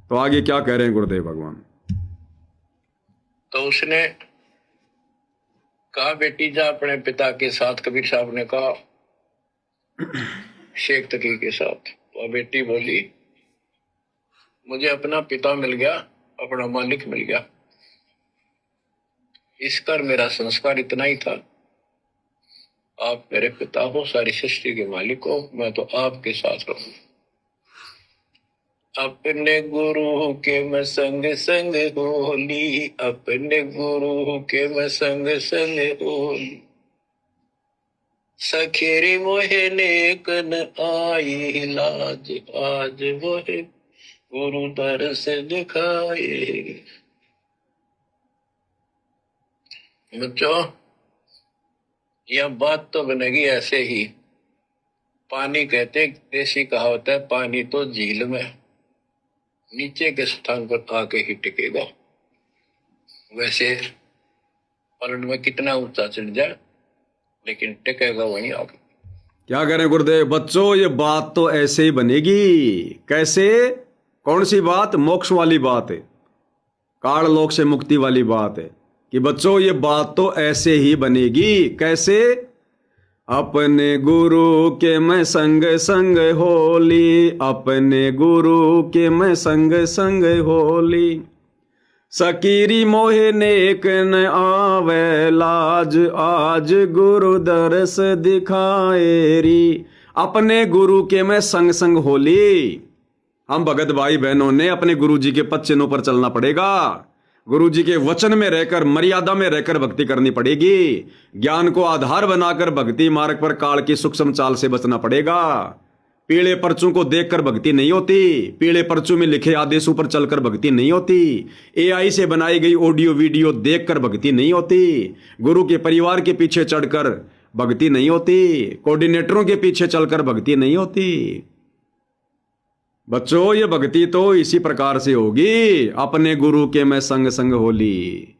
तो आगे क्या कह रहे हैं गुरुदेव भगवान? तो उसने कहा, बेटी जा अपने पिता के साथ। कबीर साहब ने कहा शेख तकी के साथ। तो बेटी बोली, मुझे अपना पिता मिल गया, अपना मालिक मिल गया। इस कर मेरा संस्कार इतना ही था, आप मेरे पिता हो, सारी सृष्टि के मालिक हो, मैं तो आपके साथ रहूं। अपने गुरु के मैं संग संग होली, अपने गुरु के मैं संग संग होली। सखेरी मोहे नेकन आई लाज, आज मोहे गुरु दरस दिखाए। बच्चों, यह बात तो बनेगी ऐसे ही। पानी कहते, देसी कहावत है, पानी तो झील में नीचे के स्थान पर आके ही टिकेगा। वैसे पलट में कितना ऊंचा चढ़ जाए, लेकिन टिकेगा वहीं आके। क्या कह रहे हैं गुरुदेव? बच्चों, ये बात तो ऐसे ही बनेगी। कैसे? कौन सी बात? मोक्ष वाली बात है, काल लोक से मुक्ति वाली बात है कि बच्चों ये बात तो ऐसे ही बनेगी। कैसे? अपने गुरु के मैं संग संग होली, अपने गुरु के मैं संग संग होली। सकीरी मोहे नेक न आवे लाज, आज गुरु दरस दिखाए री। अपने गुरु के मैं संग संग होली। हम भगत भाई बहनों ने अपने गुरु जी के पद चिन्हों पर चलना पड़ेगा। गुरु जी के वचन में रहकर, मर्यादा में रहकर भक्ति करनी पड़ेगी। ज्ञान को आधार बनाकर भक्ति मार्ग पर काल की सूक्ष्म चाल से बचना पड़ेगा। पीले पर्चों को देखकर भक्ति नहीं होती, पीले पर्चों में लिखे आदेशों पर चलकर भक्ति नहीं होती, एआई से बनाई गई ऑडियो वीडियो देखकर भक्ति नहीं होती, गुरु के परिवार के पीछे चढ़कर भक्ति नहीं होती, कोऑर्डिनेटरों के पीछे चलकर भक्ति नहीं होती। बच्चों, ये भक्ति तो इसी प्रकार से होगी, अपने गुरु के मैं संग संग होली।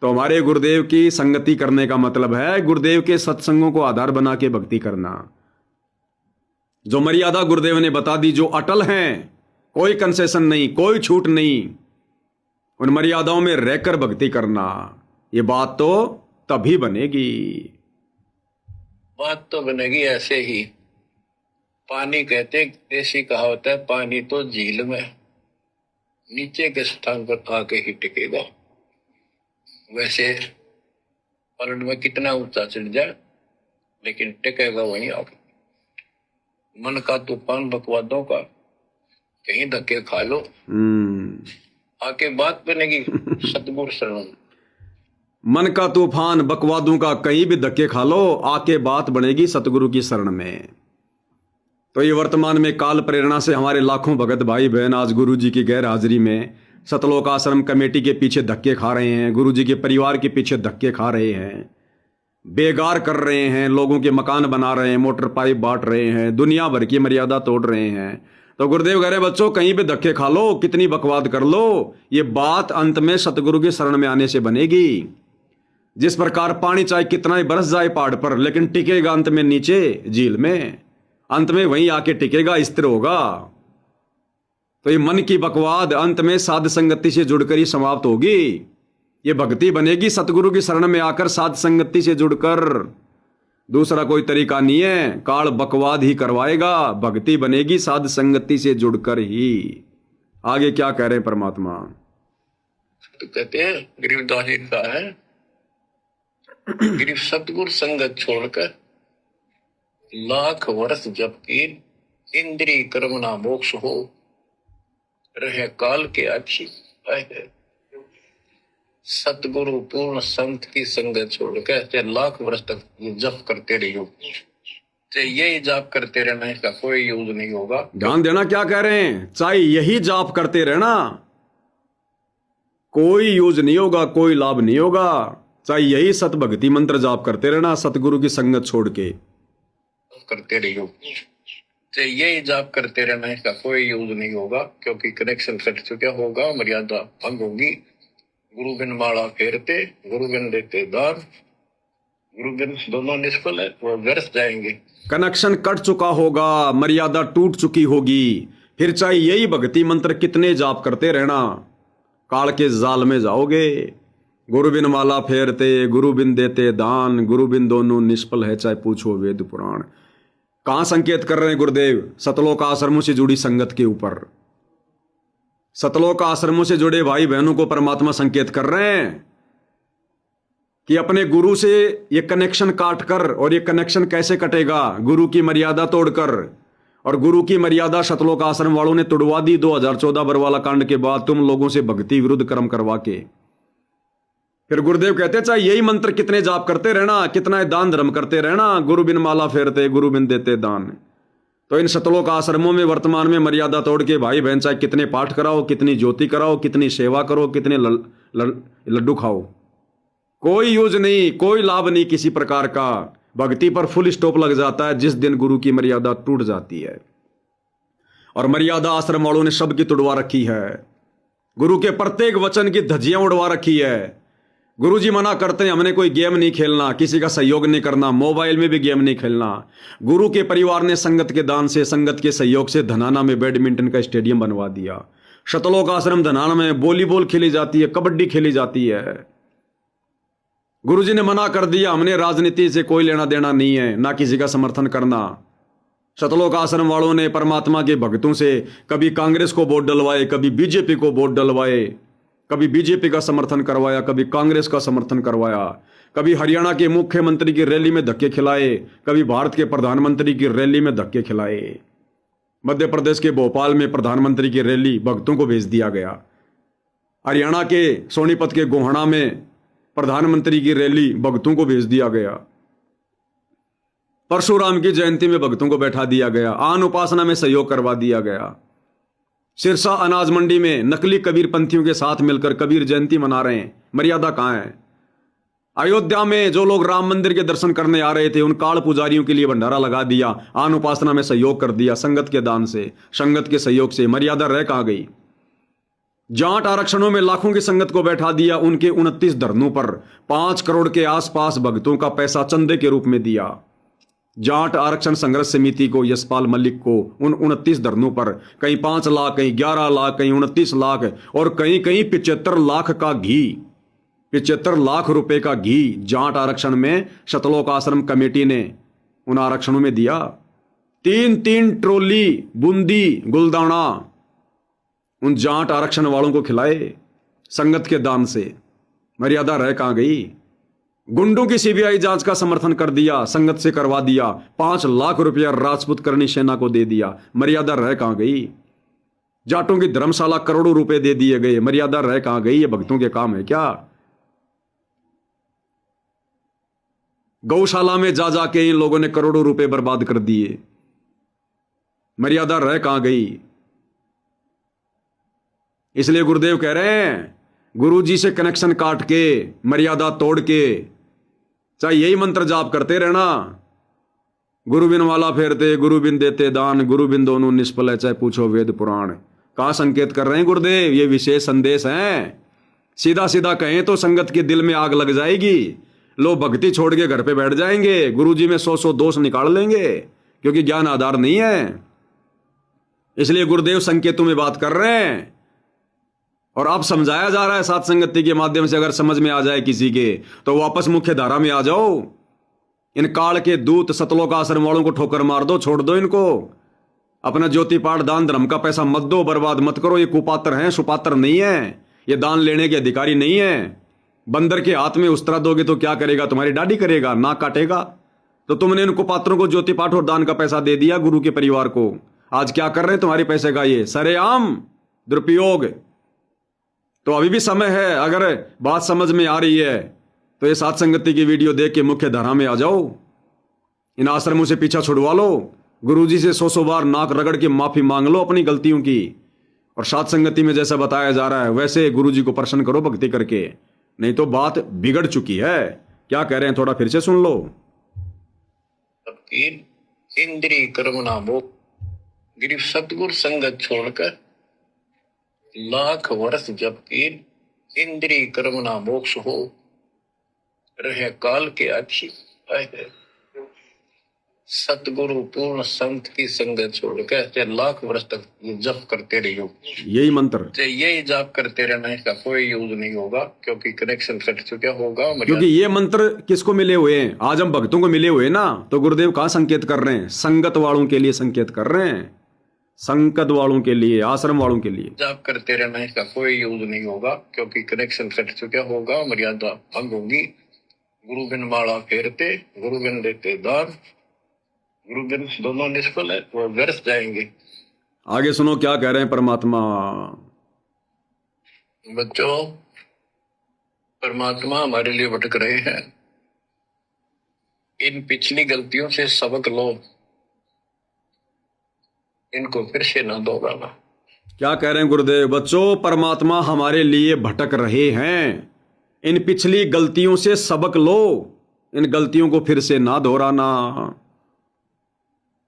तो हमारे गुरुदेव की संगति करने का मतलब है गुरुदेव के सत्संगों को आधार बना के भक्ति करना। जो मर्यादा गुरुदेव ने बता दी, जो अटल हैं, कोई कंसेशन नहीं, कोई छूट नहीं, उन मर्यादाओं में रहकर भक्ति करना। ये बात तो तभी बनेगी। बात तो बनेगी ऐसे ही। पानी कहते, देसी कहावत है, पानी तो झील में नीचे के स्थान पर आके ही टिकेगा। वैसे पलट में कितना ऊंचा चढ़ जाए, लेकिन टिकेगा वहीं आके। मन का तूफान बकवादों का, कहीं धक्के खा लो, आके बात बनेगी सतगुरु शरण। मन का तूफान बकवादों का, कहीं भी धक्के खा लो, आके बात बनेगी सतगुरु की शरण में। तो ये वर्तमान में काल प्रेरणा से हमारे लाखों भगत भाई बहन आज गुरु जी की गैर हाजिरी में सतलोक आश्रम कमेटी के पीछे धक्के खा रहे हैं, गुरु जी के परिवार के पीछे धक्के खा रहे हैं, बेगार कर रहे हैं, लोगों के मकान बना रहे हैं, मोटर पाइप बांट रहे हैं, दुनिया भर की मर्यादा तोड़ रहे हैं। तो गुरुदेव कह रहे बच्चों, कहीं पे धक्के खा लो, कितनी बकवाद कर लो, ये बात अंत में सतगुरु की शरण में आने से बनेगी। जिस प्रकार पानी चाहे कितना ही बरस जाए पहाड़ पर, लेकिन टिकेगा अंत में नीचे झील में, अंत में वहीं आके टिकेगा, स्थिर होगा। तो ये मन की बकवाद अंत में साध संगति से जुड़कर ही समाप्त होगी। ये भक्ति बनेगी सतगुरु की शरण में आकर, साध संगति से जुड़कर। दूसरा कोई तरीका नहीं है, काल बकवाद ही करवाएगा। भक्ति बनेगी साध संगति से जुड़कर ही। आगे क्या कह रहे हैं परमात्मा? तो कहते हैं, गरीबदास जी का है, गरीब सतगुरु संगत छोड़कर लाख वर्ष जबकि इंद्रिय कर्म ना मोक्ष हो, रहे काल के अच्छी। सतगुरु पूर्ण संत की संगत छोड़कर चाहे लाख वर्ष तक जप करते रहियो, चाहे यही जाप करते रहना, इसका कोई यूज नहीं होगा। ध्यान देना क्या कह रहे हैं, चाहे यही जाप करते रहना, कोई यूज नहीं होगा, कोई लाभ नहीं होगा। चाहे यही सत भक्ति मंत्र जाप करते रहना, सतगुरु की संगत छोड़ के करते रहियो, चाहे यही जाप करते रहना, इसका कोई यूज नहीं होगा, क्योंकि कनेक्शन कट चुका होगा, मर्यादा भंग होगी। गुरु बिन माला फेरते, गुरु बिन देते दान, गुरु बिन दोनों निष्फल है, वो व्यर्थ जाएंगे। कनेक्शन कट चुका होगा, मर्यादा टूट चुकी होगी, फिर चाहे यही भक्ति मंत्र कितने जाप करते रहना, काल के जाल में जाओगे। गुरु बिन माला फेरते, गुरु बिन देते दान, गुरु बिन दोनों निष्फल है, चाहे पूछो वेद पुराण। कहां संकेत कर रहे हैं गुरुदेव? सतलोक आश्रमों से जुड़ी संगत के ऊपर। सतलोक आश्रमों से जुड़े भाई बहनों को परमात्मा संकेत कर रहे हैं कि अपने गुरु से ये कनेक्शन काट कर, और ये कनेक्शन कैसे कटेगा? गुरु की मर्यादा तोड़कर। और गुरु की मर्यादा सतलोक आश्रम वालों ने तोड़वा दी 2014 बरवाला कांड के बाद, तुम लोगों से भक्ति विरुद्ध कर्म करवा के। फिर गुरुदेव कहते हैं चाहे यही मंत्र कितने जाप करते रहना, कितना दान धर्म करते रहना, गुरु बिन माला फेरते, गुरु बिन देते दान। तो इन सतलोक आश्रमों में वर्तमान में मर्यादा तोड़ के भाई बहन चाहे कितने पाठ कराओ, कितनी ज्योति कराओ, कितनी सेवा करो, कितने लड्डू खाओ, कोई यूज नहीं, कोई लाभ नहीं किसी प्रकार का। भक्ति पर फुल स्टॉप लग जाता है जिस दिन गुरु की मर्यादा टूट जाती है। और मर्यादा आश्रम वालों ने सबकी तुड़वा रखी है। गुरु के प्रत्येक वचन की धज्जियां उड़वा रखी है। गुरु जी मना करते हैं हमने कोई गेम नहीं खेलना, किसी का सहयोग नहीं करना, मोबाइल में भी गेम नहीं खेलना। गुरु के परिवार ने संगत के दान से, संगत के सहयोग से धनाना में बैडमिंटन का स्टेडियम बनवा दिया। सतलोक आश्रम धनाना में वॉलीबॉल खेली जाती है, कबड्डी खेली जाती है। गुरुजी ने मना कर दिया हमने राजनीति से कोई लेना देना नहीं है, ना किसी का समर्थन करना। सतलोक आश्रम वालों ने परमात्मा के भक्तों से कभी कांग्रेस को वोट डलवाए, कभी बीजेपी को वोट डलवाए, कभी बीजेपी का समर्थन करवाया, कभी कांग्रेस का समर्थन करवाया, कभी हरियाणा के मुख्यमंत्री की रैली में धक्के खिलाए, कभी भारत के प्रधानमंत्री की रैली में धक्के खिलाए। मध्य प्रदेश के भोपाल में प्रधानमंत्री की रैली भक्तों को भेज दिया गया। हरियाणा के सोनीपत के गोहाना में प्रधानमंत्री की रैली भक्तों को भेज दिया गया। परशुराम की जयंती में भक्तों को बैठा दिया गया। आन उपासना में सहयोग करवा दिया गया। सिरसा अनाज मंडी में नकली कबीर पंथियों के साथ मिलकर कबीर जयंती मना रहे हैं। मर्यादा कहां है? अयोध्या में जो लोग राम मंदिर के दर्शन करने आ रहे थे उन काल पुजारियों के लिए भंडारा लगा दिया, आन उपासना में सहयोग कर दिया, संगत के दान से, संगत के सहयोग से। मर्यादा रह कहां गई? जाट आरक्षणों में लाखों की संगत को बैठा दिया। उनके 29 धरनों पर 5 करोड़ के आसपास भक्तों का पैसा चंदे के रूप में दिया। जाट आरक्षण संघर्ष समिति को, यशपाल मलिक को, उन 29 धरनों पर कहीं 5 लाख, कहीं 11 लाख, कहीं 29 लाख और कहीं कहीं 75 लाख का घी, 75 लाख रुपए का घी जाट आरक्षण में सतलोक आश्रम कमेटी ने उन आरक्षणों में दिया। 3-3 ट्रोली बूंदी गुलदाना उन जाट आरक्षण वालों को खिलाए संगत के दान से। मर्यादा रह कहां गई? गुंडों की सीबीआई जांच का समर्थन कर दिया, संगत से करवा दिया। 5 लाख रुपया राजपूत करनी सेना को दे दिया। मर्यादा रह कहां गई? जाटों की धर्मशाला करोड़ों रुपए दे दिए गए। मर्यादा रह कहां गई? ये भक्तों के काम है क्या? गौशाला में जा जाके इन लोगों ने करोड़ों रुपए बर्बाद कर दिए। मर्यादा रह कहां गई? इसलिए गुरुदेव कह रहे हैं गुरु जी से कनेक्शन काट के, मर्यादा तोड़ के, चाहे यही मंत्र जाप करते रहना, गुरु बिन माला फेरते, गुरु बिन देते दान, गुरु बिन दोनों निष्फल है, चाहे पूछो वेद पुराण। कहां संकेत कर रहे हैं गुरुदेव? ये विशेष संदेश है। सीधा सीधा कहें तो संगत के दिल में आग लग जाएगी। लोग भक्ति छोड़ के घर पे बैठ जाएंगे, गुरु जी में 100 दोष निकाल लेंगे, क्योंकि ज्ञान आधार नहीं है। इसलिए गुरुदेव संकेतों में बात कर रहे हैं और अब समझाया जा रहा है साथ संगति के माध्यम से। अगर समझ में आ जाए किसी के तो वापस मुख्य धारा में आ जाओ। इन काल के दूत सतलोक आश्रम वालों को ठोकर मार दो, छोड़ दो इनको। अपना ज्योति पाठ दान धर्म का पैसा मत दो, बर्बाद मत करो। ये कुपात्र हैं, सुपात्र नहीं है। ये दान लेने के अधिकारी नहीं है। बंदर के हाथ में उस्तरा दोगे तो क्या करेगा? तुम्हारी दाढ़ी करेगा, नाक काटेगा। तो तुमने इन कुपात्रों को ज्योति पाठ और दान का पैसा दे दिया गुरु के परिवार को। आज क्या कर रहे हैं तुम्हारे पैसे का? ये सरेआम दुरुपयोग। तो अभी भी समय है। अगर बात समझ में आ रही है तो ये साथ संगति की वीडियो देख के मुख्य धारा में आ जाओ। इन आश्रमों से पीछा छुड़वा लो। गुरुजी से 100 बार नाक रगड़ के माफी मांग लो अपनी गलतियों की। और साथ संगति में जैसा बताया जा रहा है वैसे गुरुजी को प्रसन्न करो भक्ति करके, नहीं तो बात बिगड़ चुकी है। क्या कह रहे हैं थोड़ा फिर से सुन लो। इंद्रिय कर्म ना भोग, गिरिव सतगुरु संगत छोड़कर लाख वर्ष जबकि इंद्रिय कर्म ना मोक्ष हो, रहे काल के अच्छी सतगुरु पूर्ण संत की संगत छोड़ के चाहे लाख वर्ष तक ये जप करते रहियो। यही मंत्र, चाहे यही जप करते रहना, इसका कोई यूज नहीं होगा क्योंकि कनेक्शन कट चुका होगा। क्योंकि ये मंत्र किसको मिले हुए हैं? आज हम भक्तों को मिले हुए हैं ना। तो गुरुदेव कहाँ संकेत कर रहे हैं? संगत वालों के लिए संकेत कर रहे हैं, संगत वालों के लिए, आश्रम वालों के लिए। जप करते रहना, इसका कोई यूज नहीं होगा क्योंकि कनेक्शन कट चुका होगा, मर्यादा भंग होगी। गुरु बिन माला फेरते, गुरु बिन देते दान, गुरु बिन दोनों निष्फल है, वो व्यर्थ जाएंगे। आगे सुनो क्या कह रहे हैं परमात्मा। बच्चों, परमात्मा हमारे लिए भटक रहे हैं। इन पिछली गलतियों से सबक लो, इनको फिर से न दोहराना। क्या कह रहे हैं गुरुदेव? बच्चों, परमात्मा हमारे लिए भटक रहे हैं, इन पिछली गलतियों से सबक लो, इन गलतियों को फिर से ना दोहराना।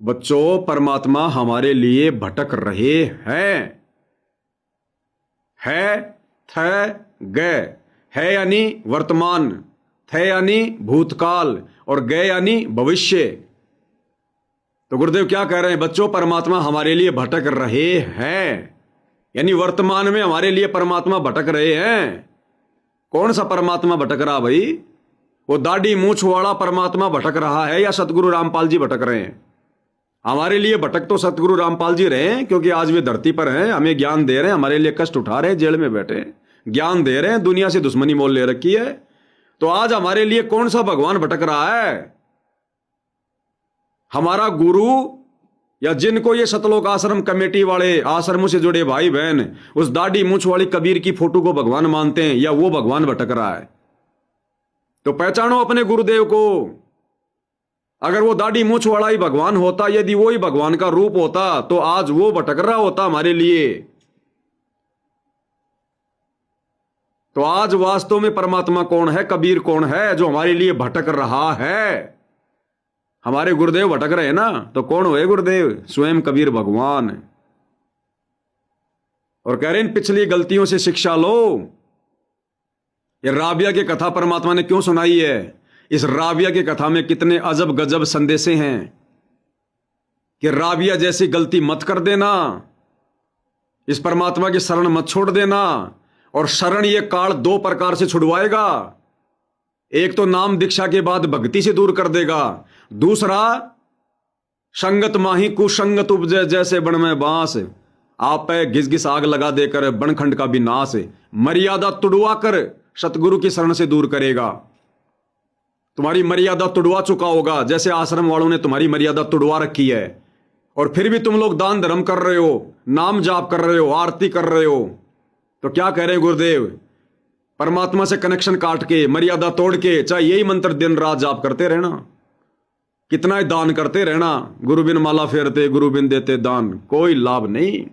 बच्चों, परमात्मा हमारे लिए भटक रहे हैं। है यानी वर्तमान, थे यानी भूतकाल, और गए यानी भविष्य। तो गुरुदेव क्या कह रहे हैं? बच्चों, परमात्मा हमारे लिए भटक रहे हैं, यानी वर्तमान में हमारे लिए परमात्मा भटक रहे हैं। कौन सा परमात्मा भटक रहा भाई? वो दाढ़ी मूछ वाला परमात्मा भटक रहा है या सतगुरु रामपाल जी भटक रहे हैं? हमारे लिए भटक तो सतगुरु रामपाल जी रहे हैं, क्योंकि आज वे धरती पर हैं, हमें ज्ञान दे रहे हैं, हमारे लिए कष्ट उठा रहे हैं, जेल में बैठे ज्ञान दे रहे हैं, दुनिया से दुश्मनी मोल ले रखी है। तो आज हमारे लिए कौन सा भगवान भटक रहा है? हमारा गुरु, या जिनको ये सतलोक आश्रम कमेटी वाले, आश्रमों से जुड़े भाई बहन उस दाढ़ी मूछ वाली कबीर की फोटो को भगवान मानते हैं, या वो भगवान भटक रहा है? तो पहचानो अपने गुरुदेव को। अगर वो दाढ़ी मूछ वाला ही भगवान होता, यदि वो ही भगवान का रूप होता, तो आज वो भटक रहा होता हमारे लिए। तो आज वास्तव में परमात्मा कौन है, कबीर कौन है जो हमारे लिए भटक रहा है? हमारे गुरुदेव भटक रहे हैं ना, तो कौन हुए गुरुदेव? स्वयं कबीर भगवान। और कह रहे हैं पिछली गलतियों से शिक्षा लो। ये राबिया की कथा परमात्मा ने क्यों सुनाई है? इस राबिया की कथा में कितने अजब गजब संदेशे हैं कि राबिया जैसी गलती मत कर देना, इस परमात्मा की शरण मत छोड़ देना। और शरण ये काल दो प्रकार से छुड़वाएगा। एक तो नाम दीक्षा के बाद भक्ति से दूर कर देगा, दूसरा संगत माही कुसंगत उपजे जैसे बन में बांस, आप पे घिस घिस आग लगा देकर बनखंड का भी नाश। मर्यादा तुड़वा कर सतगुरु की शरण से दूर करेगा। तुम्हारी मर्यादा तुड़वा चुका होगा, जैसे आश्रम वालों ने तुम्हारी मर्यादा तुड़वा रखी है, और फिर भी तुम लोग दान धर्म कर रहे हो, नाम जाप कर रहे हो, आरती कर रहे हो। तो क्या कह रहे गुरुदेव? परमात्मा से कनेक्शन काट के, मर्यादा तोड़ के, चाहे यही मंत्र दिन रात जाप करते रहना, कितना ही दान करते रहना, गुरु बिन माला फेरते, गुरु बिन देते दान, कोई लाभ नहीं।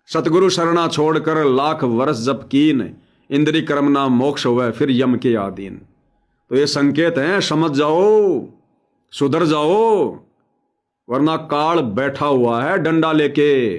सतगुरु शरणा छोड़कर लाख वर्ष जप कीन, इंद्री कर्म ना मोक्ष हुए फिर यम के आधीन। तो ये संकेत हैं, समझ जाओ, सुधर जाओ, वरना काल बैठा हुआ है डंडा लेके।